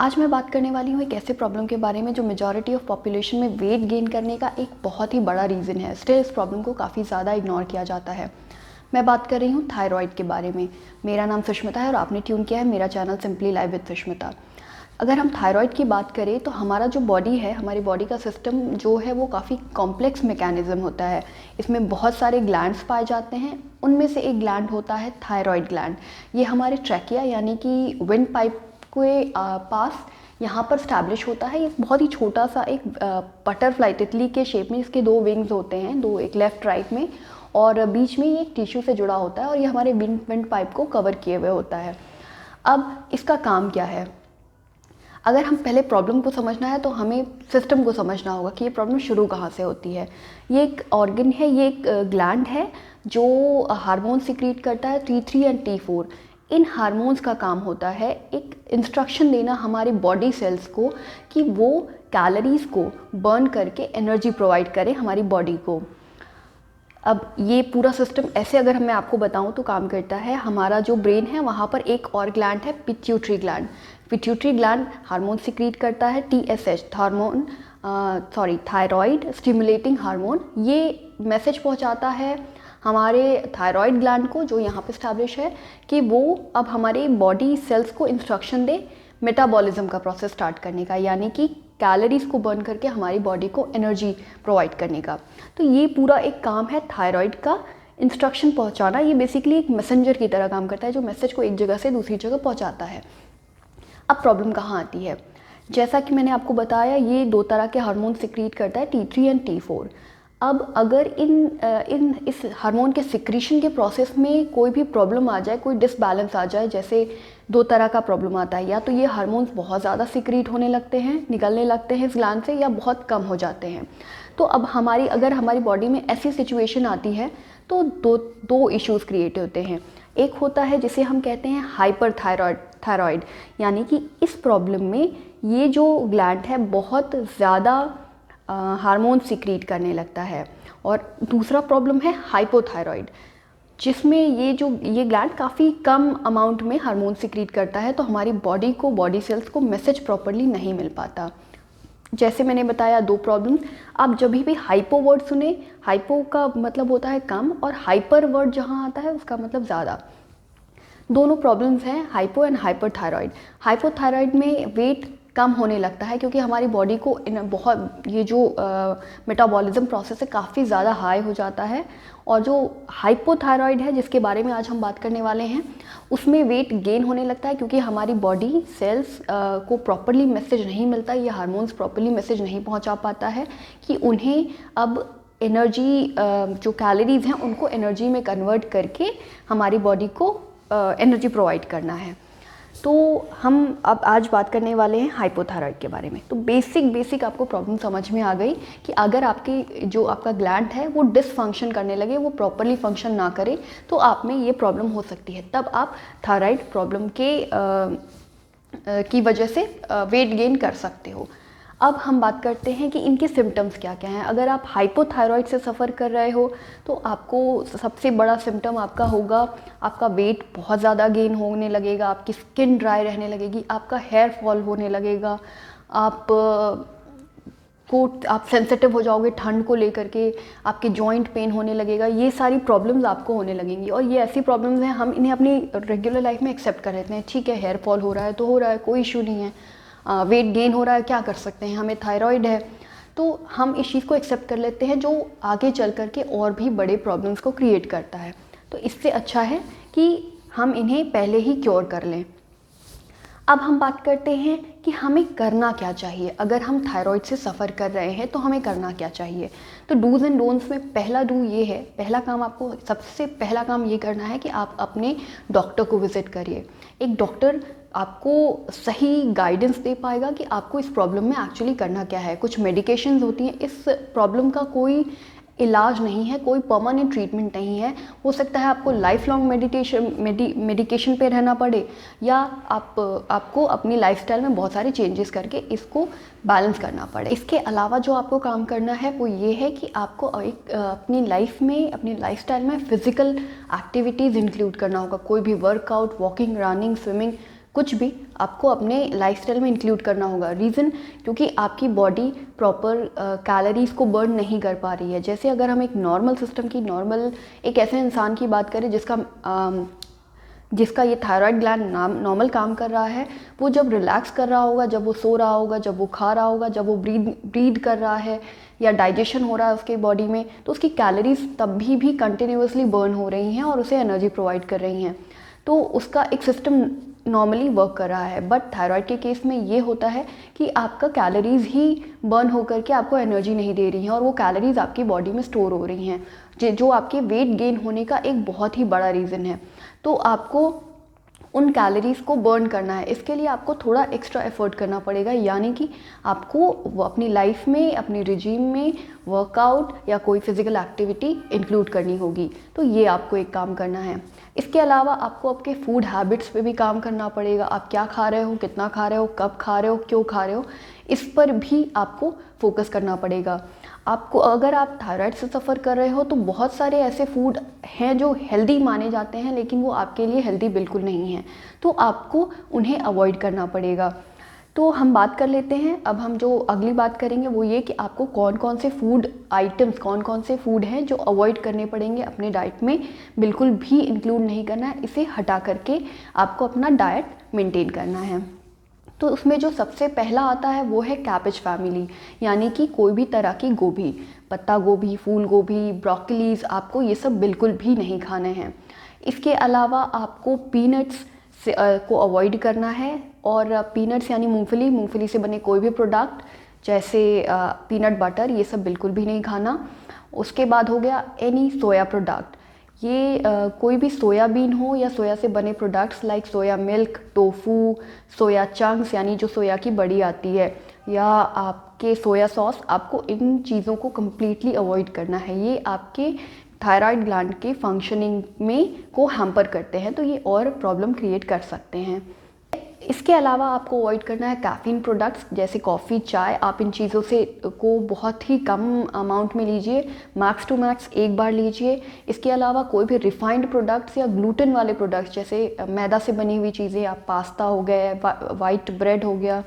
आज मैं बात करने वाली हूँ एक ऐसे प्रॉब्लम के बारे में जो मेजॉरिटी ऑफ पॉपुलेशन में वेट गेन करने का एक बहुत ही बड़ा रीज़न है। स्टिल इस प्रॉब्लम को काफ़ी ज़्यादा इग्नोर किया जाता है। मैं बात कर रही हूँ थायराइड के बारे में। मेरा नाम सुष्मिता है और आपने ट्यून किया है मेरा channel simply live with Sushmita. अगर हम थायराइड की बात करें तो हमारा जो बॉडी है, हमारी बॉडी का सिस्टम जो है वो काफ़ी कॉम्प्लेक्स मैकेनिज़्म होता है। इसमें बहुत सारे ग्लैंड्स पाए जाते हैं। उनमें से एक ग्लैंड होता है थायराइड ग्लैंड। ये हमारे ट्रैकिया यानी कि विंड पाइप के पास यहाँ पर स्टैब्लिश होता है। ये बहुत ही छोटा सा एक बटरफ्लाई तितली के शेप में, इसके दो विंग्स होते हैं, दो, एक लेफ्ट राइट में, और बीच में ये एक टिश्यू से जुड़ा होता है और ये हमारे विंड पाइप को कवर किए हुए होता है। अब इसका काम क्या है? अगर हम पहले प्रॉब्लम को समझना है तो हमें सिस्टम को समझना होगा कि ये प्रॉब्लम शुरू कहाँ से होती है। ये एक ऑर्गन है, ये एक ग्लैंड है जो हार्मोन सिक्रीट करता है T3 and T4। In hormones का काम होता है एक इंस्ट्रक्शन देना हमारी बॉडी सेल्स को कि वो कैलोरीज़ को बर्न करके एनर्जी प्रोवाइड करें हमारी बॉडी को। अब ये पूरा सिस्टम ऐसे अगर मैं आपको बताऊं तो काम करता है। हमारा जो ब्रेन है वहाँ पर एक और ग्लैंड है, pituitary gland. Pituitary gland hormone secrete करता है TSH, थायराइड स्टिमुलेटिंग हार्मोन। ये मैसेज पहुँचाता है हमारे थायराइड ग्लैंड को, जो यहाँ पे स्टैब्लिश है, कि वो अब हमारी बॉडी सेल्स को इंस्ट्रक्शन दे मेटाबॉलिज्म का प्रोसेस स्टार्ट करने का, यानी कि कैलोरीज को बर्न करके हमारी बॉडी को एनर्जी प्रोवाइड करने का। तो ये पूरा एक काम है थायराइड का, इंस्ट्रक्शन पहुँचाना। ये बेसिकली एक मैसेंजर की तरह काम करता है जो मैसेज को एक जगह से दूसरी जगह पहुँचाता है। अब प्रॉब्लम कहाँ आती है? जैसा कि मैंने आपको बताया, ये दो तरह के हार्मोन सिक्रीट करता है, T3 एंड T4। अब अगर इस हार्मोन के सिक्रीशन के प्रोसेस में कोई भी प्रॉब्लम आ जाए, कोई डिसबैलेंस आ जाए, जैसे दो तरह का प्रॉब्लम आता है, या तो ये हार्मोन्स बहुत ज़्यादा सिक्रीट होने लगते हैं, निकलने लगते हैं इस ग्लैंड से, या बहुत कम हो जाते हैं। तो अब अगर हमारी बॉडी में ऐसी सिचुएशन आती है तो दो इश्यूज़ क्रिएट होते हैं। एक होता है जिसे हम कहते हैं हाइपर थायराइड, यानी कि इस प्रॉब्लम में ये जो ग्लैंड है बहुत ज़्यादा हार्मोन सिक्रीट करने लगता है। और दूसरा प्रॉब्लम है हाइपोथायराइड, जिसमें ये ग्लैंड काफ़ी कम अमाउंट में हार्मोन सिक्रीट करता है, तो हमारी बॉडी सेल्स को मैसेज प्रॉपर्ली नहीं मिल पाता। जैसे मैंने बताया दो प्रॉब्लम। आप जब भी हाइपो वर्ड सुने, हाइपो का मतलब होता है कम, और हाइपर वर्ड जहाँ आता है उसका मतलब ज़्यादा। दोनों प्रॉब्लम्स हैं, हाइपो एंड हाइपरथायराइड। हाइपोथायराइड में वेट कम होने लगता है क्योंकि हमारी बॉडी को बहुत ये जो मेटाबॉलिज्म प्रोसेस है काफ़ी ज़्यादा हाई हो जाता है। और जो हाइपोथायराइड है जिसके बारे में आज हम बात करने वाले हैं, उसमें वेट गेन होने लगता है क्योंकि हमारी बॉडी सेल्स को प्रॉपरली मैसेज नहीं मिलता, ये हार्मोन्स प्रॉपरली मैसेज नहीं पहुंचा पाता है कि उन्हें अब एनर्जी, जो कैलोरीज हैं उनको एनर्जी में कन्वर्ट करके हमारी बॉडी को एनर्जी प्रोवाइड करना है। तो हम अब आज बात करने वाले हैं हाइपोथायराइड के बारे में। तो बेसिक आपको प्रॉब्लम समझ में आ गई कि अगर आपका ग्लैंड है वो डिसफंक्शन करने लगे, वो प्रॉपरली फंक्शन ना करे, तो आप में ये प्रॉब्लम हो सकती है। तब आप थायराइड प्रॉब्लम की वजह से वेट गेन कर सकते हो। अब हम बात करते हैं कि इनके सिम्टम्स क्या क्या हैं। अगर आप हाइपोथायराइड से सफ़र कर रहे हो तो आपको सबसे बड़ा सिम्टम आपका होगा, आपका वेट बहुत ज़्यादा गेन होने लगेगा, आपकी स्किन ड्राई रहने लगेगी, आपका हेयर फॉल होने लगेगा, आप सेंसिटिव हो जाओगे ठंड को लेकर के, आपके जॉइंट पेन होने लगेगा। ये सारी प्रॉब्लम्स आपको होने लगेंगी और ये ऐसी प्रॉब्लम्स हैं हम इन्हें अपनी रेगुलर लाइफ में एक्सेप्ट कर लेते हैं। ठीक है, हेयर फॉल हो रहा है तो हो रहा है, कोई इशू नहीं है। वेट गेन हो रहा है, क्या कर सकते हैं, हमें थायराइड है, तो हम इस चीज़ को एक्सेप्ट कर लेते हैं, जो आगे चल कर के और भी बड़े प्रॉब्लम्स को क्रिएट करता है। तो इससे अच्छा है कि हम इन्हें पहले ही क्योर कर लें। अब हम बात करते हैं कि हमें करना क्या चाहिए। अगर हम थायराइड से सफ़र कर रहे हैं तो हमें करना क्या चाहिए। तो डूज़ एंड डोंट्स में पहला डू ये है, सबसे पहला काम ये करना है कि आप अपने डॉक्टर को विज़िट करिए। एक डॉक्टर आपको सही गाइडेंस दे पाएगा कि आपको इस प्रॉब्लम में एक्चुअली करना क्या है। कुछ मेडिकेशंस होती हैं, इस प्रॉब्लम का कोई इलाज नहीं है, कोई परमानेंट ट्रीटमेंट नहीं है। हो सकता है आपको लाइफ लॉन्ग मेडिकेशन पे रहना पड़े, या आपको अपनी लाइफस्टाइल में बहुत सारे चेंजेस करके इसको बैलेंस करना पड़े। इसके अलावा जो आपको काम करना है वो ये है कि आपको अपनी लाइफ में, अपनी लाइफस्टाइल में फ़िज़िकल एक्टिविटीज़ इंक्लूड करना होगा। कोई भी वर्कआउट, वॉकिंग, रनिंग, स्विमिंग, कुछ भी आपको अपने लाइफस्टाइल में इंक्लूड करना होगा। रीज़न, क्योंकि आपकी बॉडी प्रॉपर कैलोरीज़ को बर्न नहीं कर पा रही है। जैसे अगर हम एक नॉर्मल सिस्टम की, एक ऐसे इंसान की बात करें जिसका ये थायराइड ग्लैंड नॉर्मल काम कर रहा है, वो जब रिलैक्स कर रहा होगा, जब वो सो रहा होगा, जब वो खा रहा होगा, जब वो ब्रीद कर रहा है या डाइजेशन हो रहा है उसके बॉडी में, तो उसकी कैलोरीज तब भी कंटिन्यूसली बर्न हो रही हैं और उसे एनर्जी प्रोवाइड कर रही हैं। तो उसका एक सिस्टम नॉर्मली वर्क कर रहा है। बट थायराइड के केस में ये होता है कि आपका कैलोरीज ही बर्न होकर के आपको एनर्जी नहीं दे रही हैं और वो कैलोरीज आपकी बॉडी में स्टोर हो रही हैं, जो आपके वेट गेन होने का एक बहुत ही बड़ा रीज़न है। तो आपको उन कैलोरीज को बर्न करना है, इसके लिए आपको थोड़ा एक्स्ट्रा एफर्ट करना पड़ेगा, यानी कि आपको अपनी लाइफ में, अपनी रिजीम में वर्कआउट या कोई फिजिकल एक्टिविटी इंक्लूड करनी होगी। तो ये आपको एक काम करना है। इसके अलावा आपको आपके फूड हैबिट्स पे भी काम करना पड़ेगा। आप क्या खा रहे हो, कितना खा रहे हो, कब खा रहे हो, क्यों खा रहे हो, इस पर भी आपको फोकस करना पड़ेगा। आपको, अगर आप थायराइड से सफ़र कर रहे हो तो बहुत सारे ऐसे फूड हैं जो हेल्दी माने जाते हैं, लेकिन वो आपके लिए हेल्दी बिल्कुल नहीं है, तो आपको उन्हें अवॉइड करना पड़ेगा। तो हम बात कर लेते हैं, अब हम जो अगली बात करेंगे वो ये कि आपको कौन कौन से फूड आइटम्स, कौन कौन से फूड हैं जो अवॉइड करने पड़ेंगे अपने डाइट में, बिल्कुल भी इंक्लूड नहीं करना है, इसे हटा करके आपको अपना डाइट मेंटेन करना है। तो उसमें जो सबसे पहला आता है वो है कैबेज फैमिली, यानी कि कोई भी तरह की गोभी, पत्ता गोभी, फूल गोभी, ब्रोकलीज, आपको ये सब बिल्कुल भी नहीं खाने हैं। इसके अलावा आपको पीनट्स को अवॉइड करना है, और पीनट्स यानी मूंगफली से बने कोई भी प्रोडक्ट जैसे पीनट बटर, ये सब बिल्कुल भी नहीं खाना। उसके बाद हो गया एनी सोया प्रोडक्ट, ये कोई भी सोयाबीन हो या सोया से बने products like soya milk, tofu, soya chunks यानी जो सोया की बड़ी आती है, या आपके सोया सॉस, आपको इन चीज़ों को कम्प्लीटली अवॉइड करना है। ये आपके थायराइड ग्लैंड के फंक्शनिंग में को हैम्पर करते हैं, तो ये और प्रॉब्लम क्रिएट कर सकते हैं। इसके अलावा आपको अवॉइड करना है कैफीन प्रोडक्ट्स जैसे कॉफ़ी, चाय। आप इन चीज़ों से को बहुत ही कम अमाउंट में लीजिए, मैक्स टू मैक्स एक बार लीजिए। इसके अलावा कोई भी रिफाइंड प्रोडक्ट्स या ग्लूटेन वाले प्रोडक्ट्स जैसे मैदा से बनी हुई चीज़ें, आप पास्ता हो गया, वाइट ब्रेड हो गया,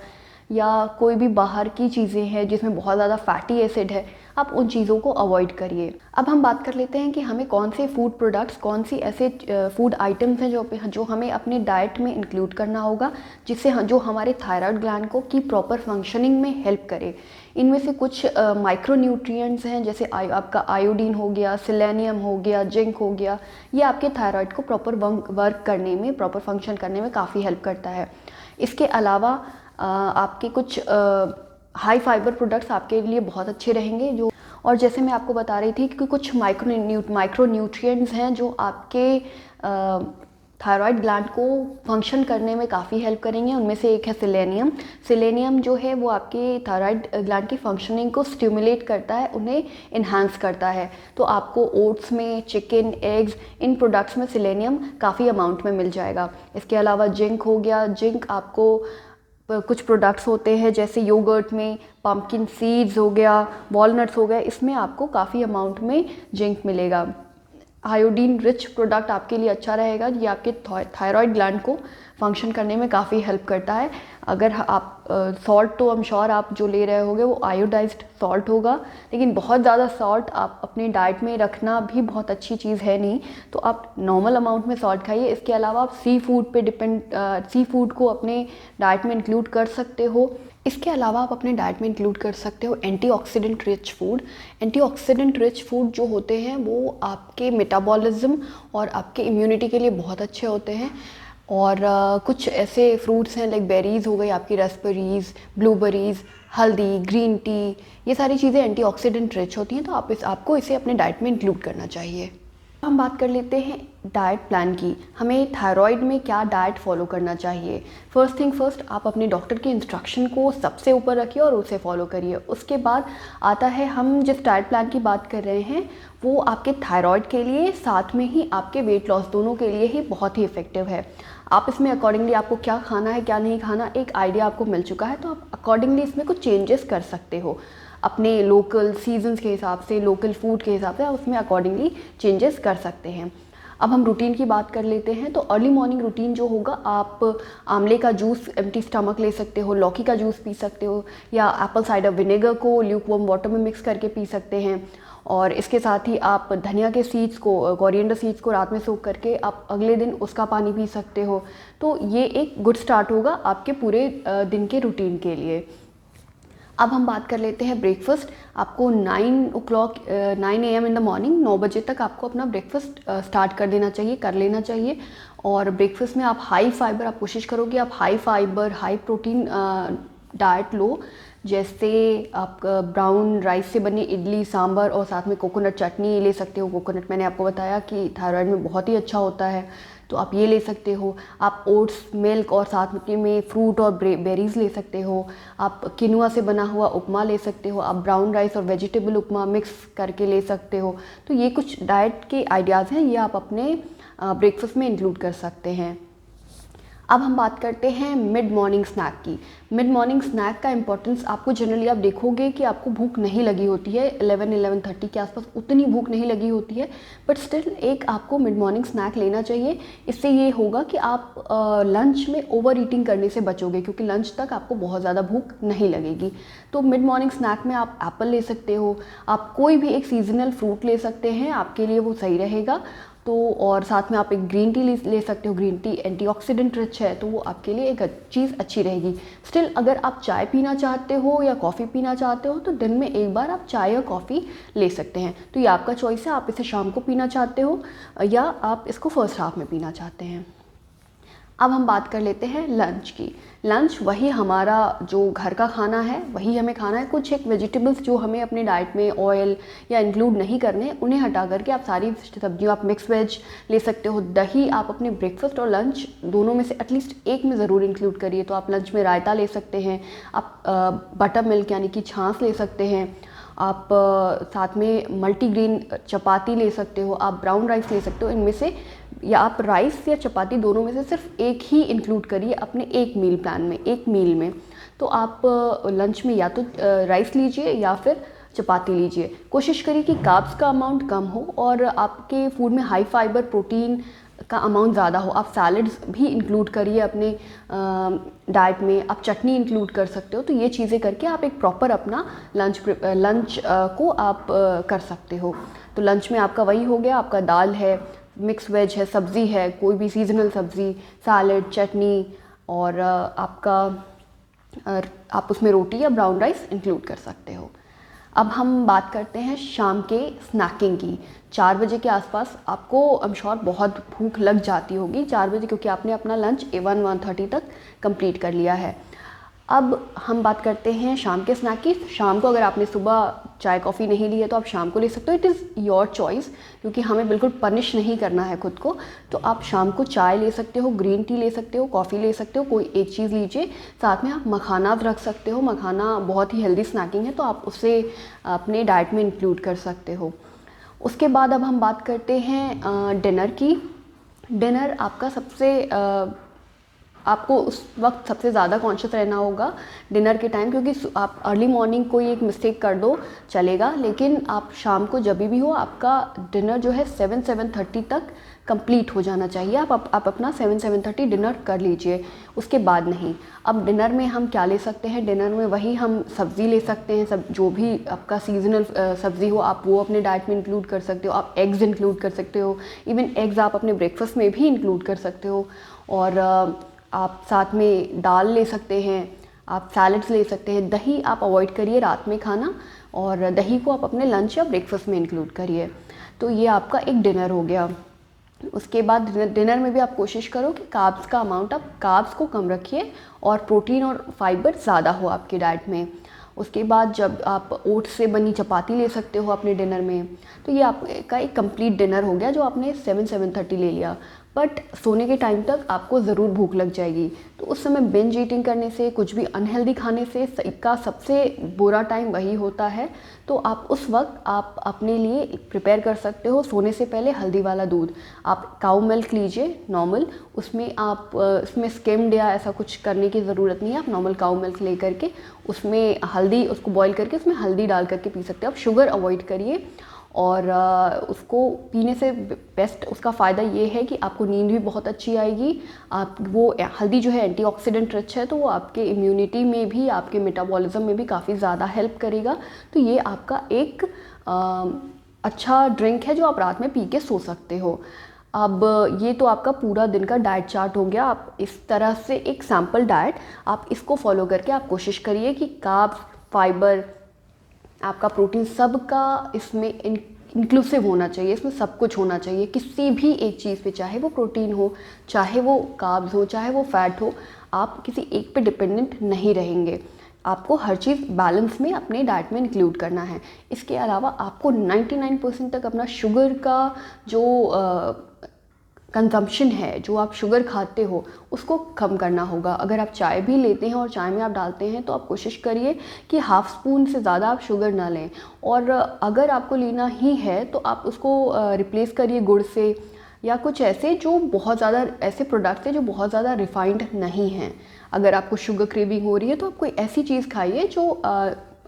या कोई भी बाहर की चीज़ें हैं जिसमें बहुत ज़्यादा फैटी एसिड है, आप उन चीज़ों को अवॉइड करिए। अब हम बात कर लेते हैं कि हमें कौन से फूड प्रोडक्ट्स, कौन सी ऐसे फूड आइटम्स हैं जो हमें अपने डाइट में इंक्लूड करना होगा, जिससे जो हमारे थायराइड ग्लैंड को की प्रॉपर फंक्शनिंग में हेल्प करे। इनमें से कुछ माइक्रो न्यूट्रिएंट्स हैं, जैसे आपका आयोडीन हो गया, सेलेनियम हो गया, जिंक हो गया। ये आपके थायराइड को प्रॉपर वर्क करने में, प्रॉपर फंक्शन करने में काफ़ी हेल्प करता है। इसके अलावा आपके कुछ हाई फाइबर प्रोडक्ट्स आपके लिए बहुत अच्छे रहेंगे, जो, और जैसे मैं आपको बता रही थी कि कुछ माइक्रो न्यूट्रिएंट्स हैं जो आपके थायराइड ग्लैंड को फंक्शन करने में काफ़ी हेल्प करेंगे। उनमें से एक है सेलेनियम। सेलेनियम जो है वो आपके थायराइड ग्लैंड की फंक्शनिंग को स्टिमुलेट करता है, उन्हें इन्हांस करता है। तो आपको ओट्स में, चिकन, एग्स, इन प्रोडक्ट्स में सेलेनियम काफ़ी अमाउंट में मिल जाएगा। इसके अलावा जिंक हो गया। जिंक आपको कुछ प्रोडक्ट्स होते हैं जैसे योगर्ट में पम्पकिन सीड्स हो गया, वॉलनट्स हो गए, इसमें आपको काफ़ी अमाउंट में जिंक मिलेगा। आयोडीन रिच प्रोडक्ट आपके लिए अच्छा रहेगा, ये आपके थायराइड ग्लैंड को फंक्शन करने में काफ़ी हेल्प करता है। अगर आप सॉल्ट, तो आई एम श्योर आप जो ले रहे होंगे वो आयोडाइज्ड सॉल्ट होगा, लेकिन बहुत ज़्यादा सॉल्ट आप अपने डाइट में रखना भी बहुत अच्छी चीज़ है नहीं, तो आप नॉर्मल अमाउंट में सॉल्ट खाइए। इसके अलावा आप सी फूड को अपने डाइट में इंक्लूड कर सकते हो। इसके अलावा आप अपने डाइट में इंक्लूड कर सकते हो antioxidant rich food. Antioxidant rich food जो होते हैं वो आपके मेटाबॉलिज्म और आपके इम्यूनिटी के लिए बहुत अच्छे होते हैं। और कुछ ऐसे फ्रूट्स हैं लाइक बेरीज़ हो गई, आपकी रसबेरीज़, ब्लूबेरीज़, हल्दी, ग्रीन टी, ये सारी चीज़ें एंटीऑक्सीडेंट रिच होती हैं, तो आपको इसे अपने डाइट में इंक्लूड करना चाहिए। हम बात कर लेते हैं डाइट प्लान की। हमें थायराइड में क्या डाइट फॉलो करना चाहिए। फर्स्ट थिंग फर्स्ट, आप अपने डॉक्टर के इंस्ट्रक्शन को सबसे ऊपर रखिए और उसे फॉलो करिए। उसके बाद आता है, हम जिस डाइट प्लान की बात कर रहे हैं वो आपके थायराइड के लिए, साथ में ही आपके वेट लॉस, दोनों के लिए ही बहुत ही इफ़ेक्टिव है। आप इसमें अकॉर्डिंगली आपको क्या खाना है, क्या नहीं खाना, एक आइडिया आपको मिल चुका है, तो आप अकॉर्डिंगली इसमें कुछ चेंजेस कर सकते हो। अपने लोकल सीजन्स के हिसाब से, लोकल फूड के हिसाब से आप उसमें अकॉर्डिंगली चेंजेस कर सकते हैं। अब हम रूटीन की बात कर लेते हैं। तो अर्ली मॉर्निंग रूटीन जो होगा, आप आंवले का जूस एम्प्टी स्टमक ले सकते हो, लौकी का जूस पी सकते हो, या एप्पल साइडर विनेगर को ल्यूक वार्म वाटर में मिक्स करके पी सकते हैं। और इसके साथ ही आप धनिया के सीड्स को, कोरिएंडर सीड्स को रात में सोख करके आप अगले दिन उसका पानी पी सकते हो। तो ये एक गुड स्टार्ट होगा आपके पूरे दिन के रूटीन के लिए। अब हम बात कर लेते हैं ब्रेकफास्ट। आपको 9 AM इन द मॉर्निंग, 9 बजे तक आपको अपना ब्रेकफास्ट स्टार्ट कर लेना चाहिए। और ब्रेकफास्ट में आप हाई फाइबर, आप कोशिश करो कि आप high fibre high protein diet लो। जैसे आप ब्राउन राइस से बनी इडली सांभर और साथ में कोकोनट चटनी ले सकते हो। कोकोनट मैंने आपको बताया कि थायराइड में बहुत ही अच्छा होता है, तो आप ये ले सकते हो। आप ओट्स, मिल्क और साथ में फ्रूट और बेरीज ले सकते हो। आप किनुआ से बना हुआ उपमा ले सकते हो। आप ब्राउन राइस और वेजिटेबल उपमा मिक्स करके ले सकते हो। तो ये कुछ डाइट के आइडियाज़ हैं, ये आप अपने ब्रेकफास्ट में इंक्लूड कर सकते हैं। अब हम बात करते हैं मिड मॉर्निंग स्नैक की। मिड मॉर्निंग स्नैक का इंपॉर्टेंस, आपको जनरली आप देखोगे कि आपको भूख नहीं लगी होती है, 11-11:30 के आसपास उतनी भूख नहीं लगी होती है, बट स्टिल एक आपको मिड मॉर्निंग स्नैक लेना चाहिए। इससे ये होगा कि आप लंच में ओवर ईटिंग करने से बचोगे, क्योंकि लंच तक आपको बहुत ज़्यादा भूख नहीं लगेगी। तो मिड मॉर्निंग स्नैक में आप एप्पल ले सकते हो, आप कोई भी एक सीजनल फ्रूट ले सकते हैं, आपके लिए वो सही रहेगा। तो और साथ में आप एक ग्रीन टी ले सकते हो। ग्रीन टी एंटीऑक्सीडेंट रिच है, तो वो आपके लिए एक चीज़ अच्छी रहेगी। स्टिल अगर आप चाय पीना चाहते हो या कॉफ़ी पीना चाहते हो, तो दिन में एक बार आप चाय या कॉफ़ी ले सकते हैं। तो ये आपका चॉइस है, आप इसे शाम को पीना चाहते हो या आप इसको फर्स्ट हाफ में पीना चाहते हैं। अब हम बात कर लेते हैं लंच की। लंच वही हमारा जो घर का खाना है वही हमें खाना है। कुछ एक वेजिटेबल्स जो हमें अपने डाइट में ऑयल या इंक्लूड नहीं करने, उन्हें हटा करके आप सारी सब्जियों, आप मिक्स वेज ले सकते हो। दही आप अपने ब्रेकफास्ट और लंच दोनों में से एटलीस्ट एक में ज़रूर इंक्लूड करिए। तो आप लंच में रायता ले सकते हैं, आप बटर मिल्क यानी कि छाछ ले सकते हैं, आप साथ में मल्टीग्रेन चपाती ले सकते हो, आप ब्राउन राइस ले सकते हो। इनमें से या आप राइस या चपाती दोनों में से सिर्फ एक ही इंक्लूड करिए अपने एक मील प्लान में, एक मील में। तो आप लंच में या तो राइस लीजिए या फिर चपाती लीजिए। कोशिश करिए कि कार्ब्स का अमाउंट कम हो और आपके फूड में हाई फाइबर प्रोटीन का अमाउंट ज़्यादा हो। आप सैलड्स भी इंक्लूड करिए अपने डाइट में, आप चटनी इंक्लूड कर सकते हो। तो ये चीज़ें करके आप एक प्रॉपर अपना लंच को आप कर सकते हो। तो लंच में आपका वही हो गया, आपका दाल है, मिक्स वेज है, सब्ज़ी है, कोई भी सीजनल सब्ज़ी, सैलड, चटनी, और आप उसमें रोटी या ब्राउन राइस इंक्लूड कर सकते हो। अब हम बात करते हैं शाम के स्नैकिंग की। 4 बजे के आसपास आपको आई एम श्योर बहुत भूख लग जाती होगी, 4 बजे, क्योंकि आपने अपना लंच 1-1:30 तक कंप्लीट कर लिया है। अब हम बात करते हैं शाम के स्नैक की। शाम को अगर आपने सुबह चाय कॉफ़ी नहीं ली है तो आप शाम को ले सकते हो, इट इज़ योर चॉइस, क्योंकि हमें बिल्कुल पनिश नहीं करना है खुद को। तो आप शाम को चाय ले सकते हो, ग्रीन टी ले सकते हो, कॉफ़ी ले सकते हो, कोई एक चीज़ लीजिए। साथ में आप मखाना रख सकते हो, मखाना बहुत ही हेल्दी स्नैकिंग है, तो आप उसे अपने डाइट में इंक्लूड कर सकते हो। उसके बाद अब हम बात करते हैं डिनर की। डिनर आपका आपको उस वक्त सबसे ज़्यादा कॉन्शियस रहना होगा डिनर के टाइम, क्योंकि आप अर्ली मॉर्निंग कोई एक मिस्टेक कर दो चलेगा, लेकिन आप शाम को जब भी हो आपका डिनर जो है 7-7:30 तक कंप्लीट हो जाना चाहिए। आप अपना 7-7:30 डिनर कर लीजिए, उसके बाद नहीं। अब डिनर में हम क्या ले सकते हैं? डिनर में वही हम सब्ज़ी ले सकते हैं, जो भी आपका सीजनल सब्ज़ी हो आप वो अपने डाइट में इंक्लूड कर सकते हो। आप एग्स इंक्लूड कर सकते हो, इवन एग्स आप अपने ब्रेकफास्ट में भी इंक्लूड कर सकते हो। और आप साथ में दाल ले सकते हैं, आप सैलड्स ले सकते हैं। दही आप अवॉइड करिए रात में खाना, और दही को आप अपने लंच या ब्रेकफास्ट में इंक्लूड करिए। तो ये आपका एक डिनर हो गया। उसके बाद डिनर में भी आप कोशिश करो कि कार्ब्स का अमाउंट, आप कार्ब्स को कम रखिए और प्रोटीन और फाइबर ज़्यादा हो आपकी डाइट में। उसके बाद जब आप ओट्स से बनी चपाती ले सकते हो अपने डिनर में। तो ये आपका एक कंप्लीट डिनर हो गया जो आपने 7-7:30 ले लिया। बट सोने के टाइम तक आपको ज़रूर भूख लग जाएगी, तो उस समय बिंज ईटिंग करने से, कुछ भी अनहेल्दी खाने से का सबसे बुरा टाइम वही होता है। तो आप उस वक्त आप अपने लिए प्रिपेयर कर सकते हो सोने से पहले हल्दी वाला दूध। आप काऊ मिल्क लीजिए नॉर्मल, उसमें आप इसमें स्किम्ड या ऐसा कुछ करने की ज़रूरत नहीं है। आप नॉर्मल काऊ मिल्क ले करके उसमें हल्दी, उसको बॉईल करके उसमें हल्दी डाल करके पी सकते हो। आप शुगर अवॉइड करिए। और उसको पीने से बेस्ट उसका फ़ायदा ये है कि आपको नींद भी बहुत अच्छी आएगी। आप वो हल्दी जो है एंटीऑक्सीडेंट रिच है, तो वो आपके इम्यूनिटी में भी, आपके मेटाबॉलिज्म में भी काफ़ी ज़्यादा हेल्प करेगा। तो ये आपका एक अच्छा ड्रिंक है जो आप रात में पी के सो सकते हो। अब ये तो आपका पूरा दिन का डाइट चार्ट हो गया। आप इस तरह से एक सैम्पल डाइट आप इसको फॉलो करके आप कोशिश करिए कि कार्ब्स, फाइबर, आपका प्रोटीन सबका इसमें इंक्लूसिव होना चाहिए, इसमें सब कुछ होना चाहिए। किसी भी एक चीज़ पे, चाहे वो प्रोटीन हो, चाहे वो कार्ब्स हो, चाहे वो फैट हो, आप किसी एक पे डिपेंडेंट नहीं रहेंगे। आपको हर चीज़ बैलेंस में अपने डाइट में इंक्लूड करना है। इसके अलावा आपको 99% तक अपना शुगर का जो कंजम्पशन है, जो आप शुगर खाते हो, उसको कम करना होगा। अगर आप चाय भी लेते हैं और चाय में आप डालते हैं तो आप कोशिश करिए कि हाफ़ स्पून से ज़्यादा आप शुगर ना लें। और अगर आपको लेना ही है तो आप उसको रिप्लेस करिए गुड़ से, या कुछ ऐसे जो बहुत ज़्यादा ऐसे प्रोडक्ट्स हैं जो बहुत ज़्यादा रिफाइंड नहीं हैं। अगर आपको शुगर क्रेविंग हो रही है तो आप कोई ऐसी चीज़ खाइए जो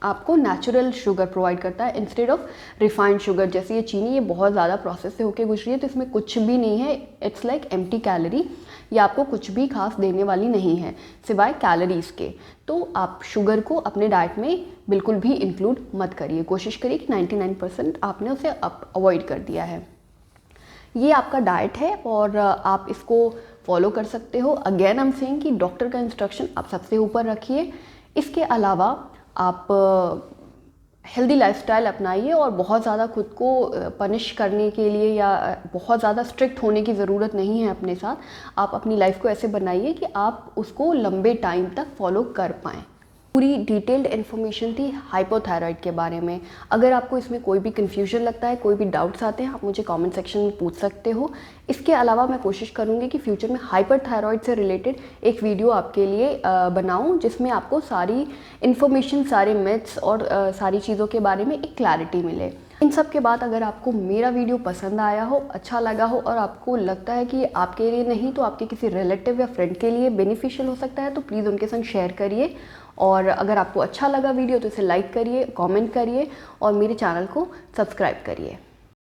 आपको नेचुरल शुगर प्रोवाइड करता है इंस्टेड ऑफ रिफाइंड शुगर। जैसे ये चीनी, ये बहुत ज़्यादा प्रोसेस से होके गुजरी है, तो इसमें कुछ भी नहीं है। इट्स लाइक एम्प्टी कैलोरी, ये आपको कुछ भी खास देने वाली नहीं है सिवाय कैलोरीज़ के। तो आप शुगर को अपने डाइट में बिल्कुल भी इंक्लूड मत करिए। कोशिश करिए कि 99% आपने उसे अवॉइड कर दिया है। ये आपका डाइट है और आप इसको फॉलो कर सकते हो। अगेन आई एम सेइंग कि डॉक्टर का इंस्ट्रक्शन आप सबसे ऊपर रखिए। इसके अलावा आप हेल्दी लाइफस्टाइल अपनाइए और बहुत ज़्यादा खुद को पनिश करने के लिए या बहुत ज़्यादा स्ट्रिक्ट होने की ज़रूरत नहीं है अपने साथ। आप अपनी लाइफ को ऐसे बनाइए कि आप उसको लंबे टाइम तक फॉलो कर पाएँ। पूरी डिटेल्ड इन्फॉर्मेशन थी हाइपोथायराइड के बारे में। अगर आपको इसमें कोई भी कन्फ्यूजन लगता है, कोई भी डाउट्स आते हैं, आप मुझे कमेंट सेक्शन में पूछ सकते हो। इसके अलावा मैं कोशिश करूँगी कि फ्यूचर में हाइपरथायराइड से रिलेटेड एक वीडियो आपके लिए बनाऊँ, जिसमें आपको सारी इन्फॉर्मेशन, सारे मिथ्स और सारी चीज़ों के बारे में एक क्लैरिटी मिले। इन सब के बाद अगर आपको मेरा वीडियो पसंद आया हो, अच्छा लगा हो और आपको लगता है कि आपके लिए नहीं तो आपके किसी रिलेटिव या फ्रेंड के लिए बेनिफिशियल हो सकता है, तो प्लीज़ उनके संग शेयर करिए। और अगर आपको अच्छा लगा वीडियो तो इसे लाइक करिए, कमेंट करिए और मेरे चैनल को सब्सक्राइब करिए।